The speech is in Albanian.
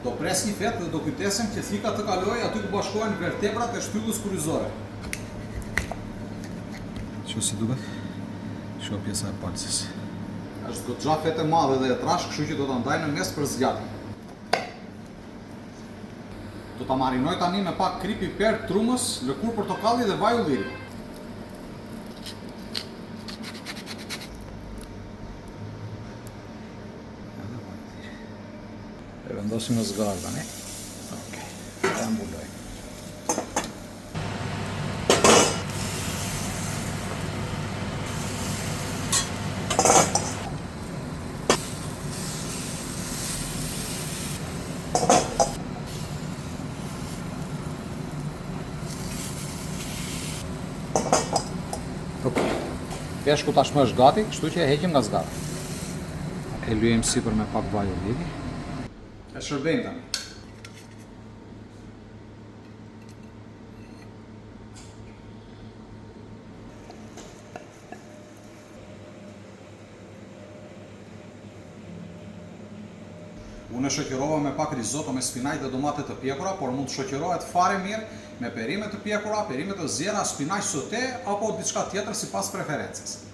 Do pres një fet dhe do kujtesem që thika të kaloj aty ku bashkohen vertebrat e shtyllës kryesore. Që si duket? Kjo pjesa e palcës. Është goxha fet e madhe dhe e trash, kështu që do ta ndaj në mes për zgjatje. Do ta marinoj tani me pak krip piper, trumës, lëkurë portokalli dhe vaj ulliri. E vendosim në zgarë tani. Okej. E mbuloj. Peshku tashmë është gati, kështu që e heqim nga zgara. E lyejm sipër me pak vaj ulliri. E shërbejmë tani. Unë e shoqërova me pak risotto me spinaq dhe domate të pjekura, por mund të shoqërohet fare mirë me perime të pjekura, perime të zjera, spinaq sote apo diçka tjetër sipas preferencës.